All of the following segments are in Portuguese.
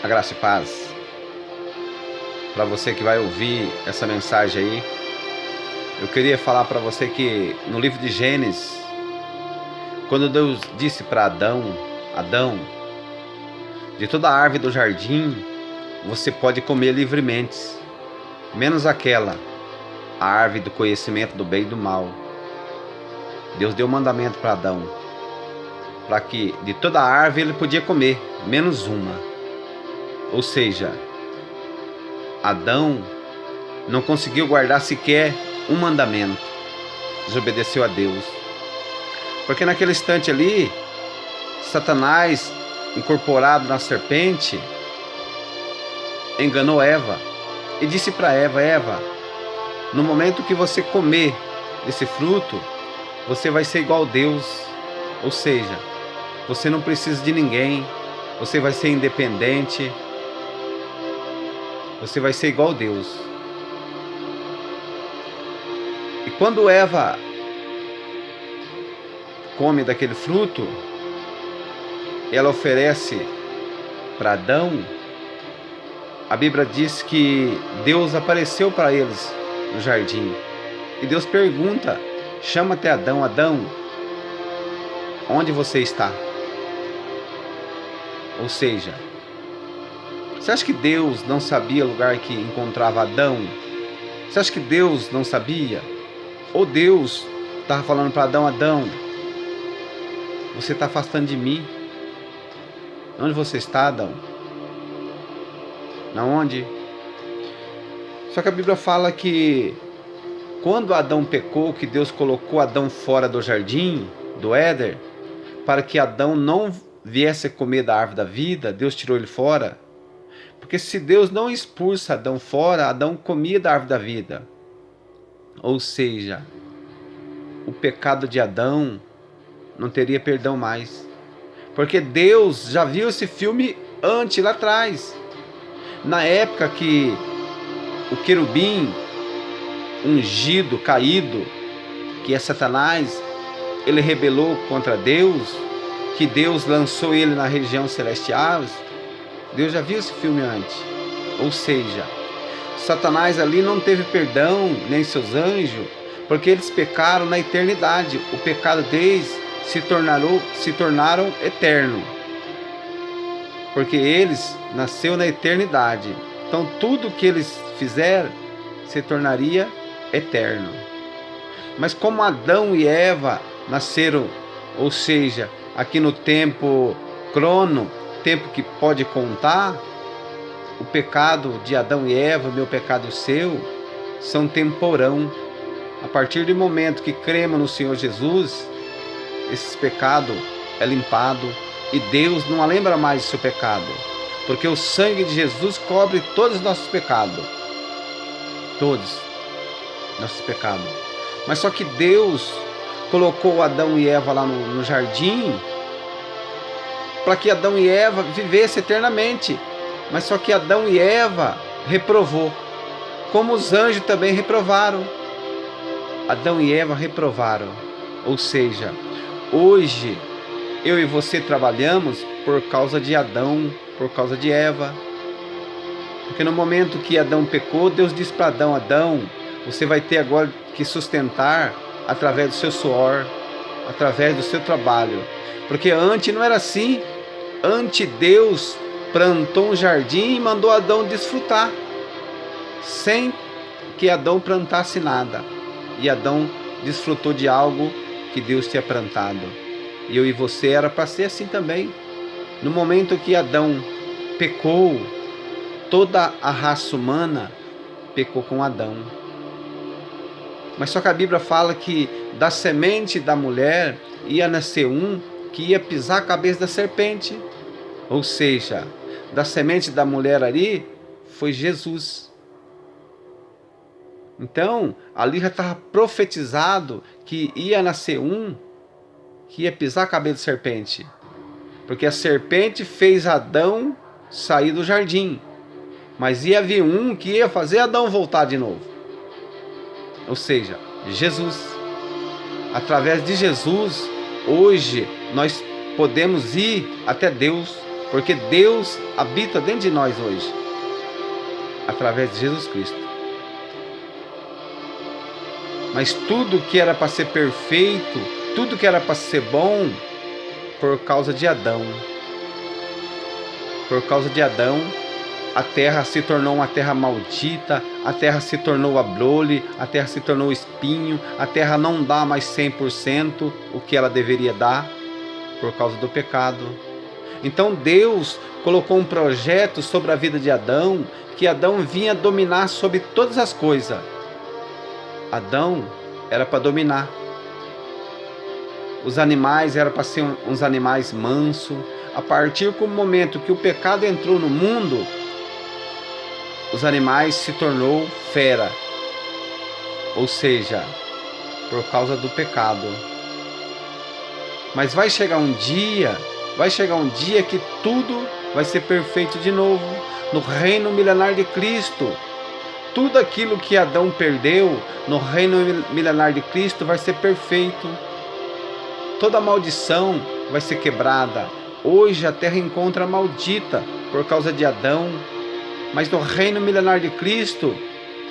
A graça e paz para você que vai ouvir essa mensagem aí. Eu queria falar para você que no livro de Gênesis, quando Deus disse para Adão, de toda a árvore do jardim você pode comer livremente, menos aquela, a árvore do conhecimento do bem e do mal. Deus deu um mandamento para Adão, para que de toda a árvore ele podia comer, menos uma. Ou seja, Adão não conseguiu guardar sequer um mandamento, desobedeceu a Deus. Porque naquele instante ali, Satanás, incorporado na serpente, enganou Eva e disse para Eva, no momento que você comer desse fruto, você vai ser igual a Deus. Ou seja, você não precisa de ninguém, você vai ser independente, você vai ser igual a Deus. E quando Eva come daquele fruto, ela oferece para Adão. A Bíblia diz que Deus apareceu para eles no jardim. E Deus pergunta, chama até Adão, Adão, onde você está? Ou seja, você acha que Deus não sabia o lugar que encontrava Adão? Você acha que Deus não sabia? Ou Deus estava falando para Adão, Adão, você está afastando de mim? Onde você está, Adão? Na onde? Só que a Bíblia fala que quando Adão pecou, que Deus colocou Adão fora do jardim, do Éden, para que Adão não viesse a comer da árvore da vida, Deus tirou ele fora. Porque se Deus não expulsa Adão fora, Adão comia da árvore da vida. Ou seja, o pecado de Adão não teria perdão mais. Porque Deus já viu esse filme antes, lá atrás. Na época que o querubim ungido, caído, que é Satanás, ele rebelou contra Deus, que Deus lançou ele na região celestial, Deus já viu esse filme antes. Ou seja, Satanás ali não teve perdão, nem seus anjos, porque eles pecaram na eternidade. O pecado deles se tornaram eterno, porque eles nasceram na eternidade. Então tudo que eles fizeram se tornaria eterno. Mas como Adão e Eva nasceram, ou seja, aqui no tempo crono, tempo que pode contar, o pecado de Adão e Eva, o meu pecado e o seu, são temporão. A partir do momento que cremos no Senhor Jesus, esse pecado é limpado e Deus não lembra mais do seu pecado, porque o sangue de Jesus cobre todos os nossos pecados, todos nossos pecados. Mas só que Deus colocou Adão e Eva lá no jardim para que Adão e Eva vivessem eternamente. Mas só que Adão e Eva reprovou, como os anjos também reprovaram. Adão e Eva reprovaram. Ou seja, hoje eu e você trabalhamos por causa de Adão, por causa de Eva. Porque no momento que Adão pecou, Deus disse para Adão, Adão, você vai ter agora que sustentar através do seu suor, através do seu trabalho. Porque antes não era assim. Antes Deus plantou um jardim e mandou Adão desfrutar, sem que Adão plantasse nada. E Adão desfrutou de algo que Deus tinha plantado. E eu e você era para ser assim também. No momento que Adão pecou, toda a raça humana pecou com Adão. Mas só que a Bíblia fala que da semente da mulher ia nascer um que ia pisar a cabeça da serpente. Ou seja, da semente da mulher ali foi Jesus. Então, ali já estava profetizado que ia nascer um que ia pisar a cabeça da serpente. Porque a serpente fez Adão sair do jardim. Mas ia vir um que ia fazer Adão voltar de novo. Ou seja, Jesus. Através de Jesus, hoje nós podemos ir até Deus. Porque Deus habita dentro de nós hoje, através de Jesus Cristo. Mas tudo que era para ser perfeito, tudo que era para ser bom, por causa de Adão. Por causa de Adão, a terra se tornou uma terra maldita, a terra se tornou abrolho, a terra se tornou espinho, a terra não dá mais 100% o que ela deveria dar, por causa do pecado. Então Deus colocou um projeto sobre a vida de Adão, que Adão vinha dominar sobre todas as coisas. Adão era para dominar. Os animais eram para ser uns animais mansos. A partir do momento que o pecado entrou no mundo, os animais se tornou fera. Ou seja, por causa do pecado. Mas vai chegar um dia que tudo vai ser perfeito de novo. No reino milenar de Cristo. Tudo aquilo que Adão perdeu, no reino milenar de Cristo vai ser perfeito. Toda maldição vai ser quebrada. Hoje a terra encontra maldita por causa de Adão. Mas no reino milenar de Cristo,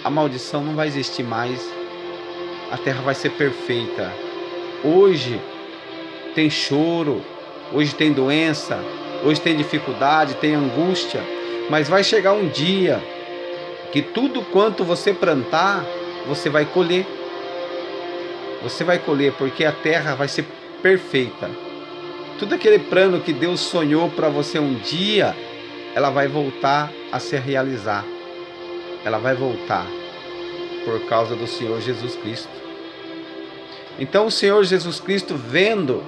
a maldição não vai existir mais. A terra vai ser perfeita. Hoje tem choro, hoje tem doença, hoje tem dificuldade, tem angústia. Mas vai chegar um dia que tudo quanto você plantar, você vai colher. Você vai colher, porque a terra vai ser perfeita. Tudo aquele plano que Deus sonhou para você um dia, ela vai voltar a se realizar. Ela vai voltar por causa do Senhor Jesus Cristo. Então o Senhor Jesus Cristo, vendo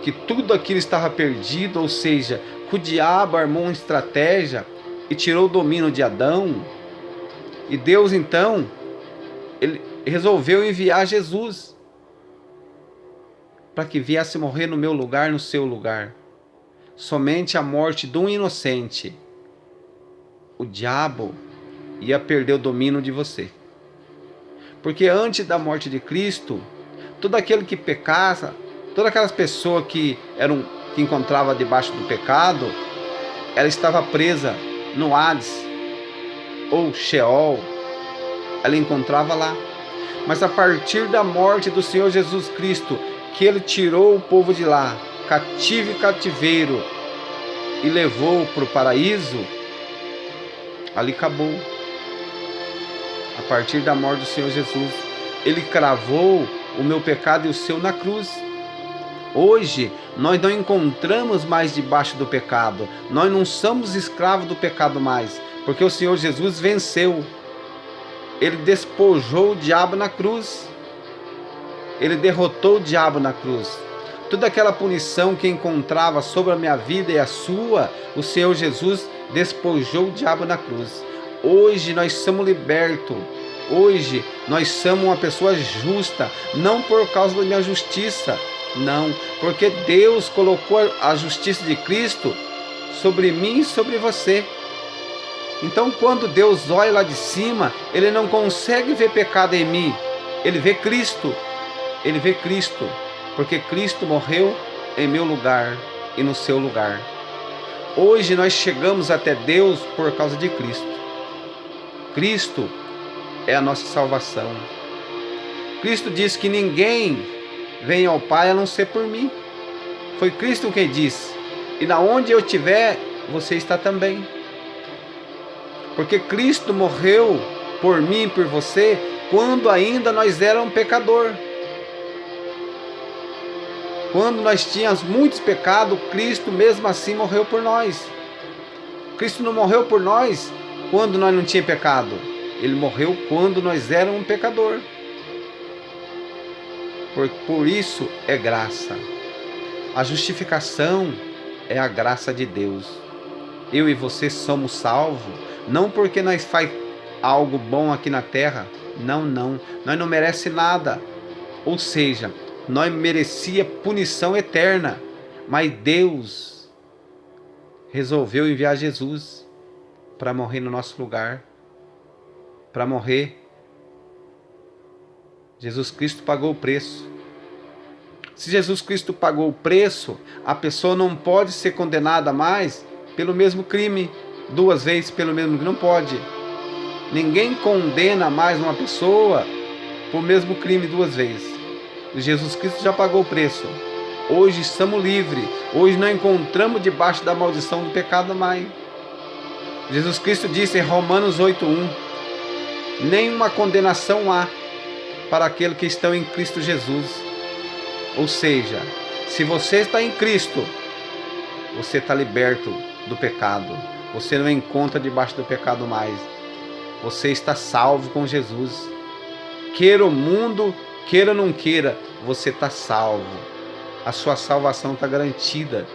que tudo aquilo estava perdido, ou seja, que o diabo armou uma estratégia e tirou o domínio de Adão, e Deus então, ele resolveu enviar Jesus para que viesse morrer no meu lugar, no seu lugar. Somente a morte de um inocente, o diabo ia perder o domínio de você. Porque antes da morte de Cristo, todo aquele que pecasse, todas aquelas pessoas que encontrava debaixo do pecado, ela estava presa no Hades ou Sheol, ela encontrava lá. Mas a partir da morte do Senhor Jesus Cristo, que ele tirou o povo de lá, cativo e cativeiro, e levou para o paraíso, ali acabou. A partir da morte do Senhor Jesus, ele cravou o meu pecado e o seu na cruz. Hoje, nós não encontramos mais debaixo do pecado. Nós não somos escravos do pecado mais, porque o Senhor Jesus venceu. Ele despojou o diabo na cruz. Ele derrotou o diabo na cruz. Toda aquela punição que encontrava sobre a minha vida e a sua, o Senhor Jesus despojou o diabo na cruz. Hoje nós somos libertos. Hoje nós somos uma pessoa justa, não por causa da minha justiça, não, porque Deus colocou a justiça de Cristo sobre mim e sobre você. Então quando Deus olha lá de cima, Ele não consegue ver pecado em mim, Ele vê Cristo. Ele vê Cristo, porque Cristo morreu em meu lugar e no seu lugar. Hoje nós chegamos até Deus por causa de Cristo. Cristo é a nossa salvação. Cristo disse que ninguém vem ao Pai a não ser por mim. Foi Cristo quem disse. E na onde eu estiver, você está também. Porque Cristo morreu por mim e por você quando ainda nós éramos pecadores. Quando nós tínhamos muitos pecados, Cristo mesmo assim morreu por nós. Cristo não morreu por nós quando nós não tínhamos pecado. Ele morreu quando nós éramos um pecador. Por isso é graça. A justificação é a graça de Deus. Eu e você somos salvos, não porque nós faz algo bom aqui na terra. Não. Nós não merecemos nada. Ou seja, nós merecia punição eterna, mas Deus resolveu enviar Jesus para morrer no nosso lugar, para morrer. Jesus Cristo pagou o preço. Se Jesus Cristo pagou o preço, a pessoa não pode ser condenada mais pelo mesmo crime, 2 vezes pelo mesmo crime. Não pode. Ninguém condena mais uma pessoa por mesmo crime 2 vezes. Jesus Cristo já pagou o preço. Hoje estamos livres. Hoje não encontramos debaixo da maldição do pecado mais. Jesus Cristo disse em Romanos 8:1: nenhuma condenação há para aqueles que estão em Cristo Jesus. Ou seja, se você está em Cristo, você está liberto do pecado. Você não encontra debaixo do pecado mais. Você está salvo com Jesus. Queira o mundo, queira ou não queira, você está salvo. A sua salvação está garantida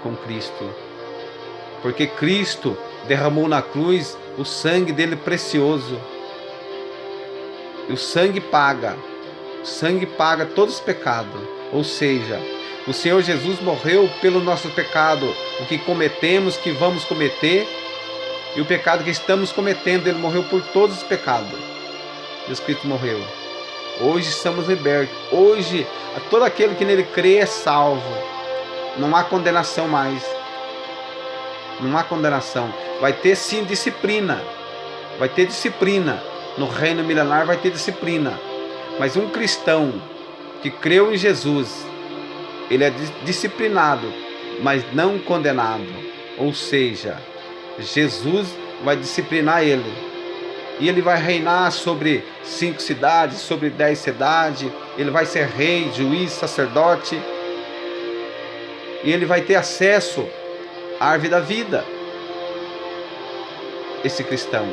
com Cristo. Porque Cristo derramou na cruz o sangue dele precioso. E o sangue paga. O sangue paga todos os pecados. Ou seja, o Senhor Jesus morreu pelo nosso pecado, o que cometemos, que vamos cometer, e o pecado que estamos cometendo. Ele morreu por todos os pecados. Jesus Cristo morreu. Hoje estamos libertos. Hoje, todo aquele que nele crê é salvo. Não há condenação mais. Não há condenação. Vai ter sim disciplina. Vai ter disciplina. No reino milenar vai ter disciplina. Mas um cristão que creu em Jesus, ele é disciplinado, mas não condenado. Ou seja, Jesus vai disciplinar ele. E ele vai reinar sobre 5 cidades, sobre 10 cidades. Ele vai ser rei, juiz, sacerdote. E ele vai ter acesso à árvore da vida. Esse cristão.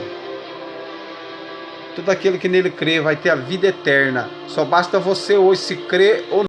Todo aquele que nele crê vai ter a vida eterna. Só basta você hoje se crer ou não.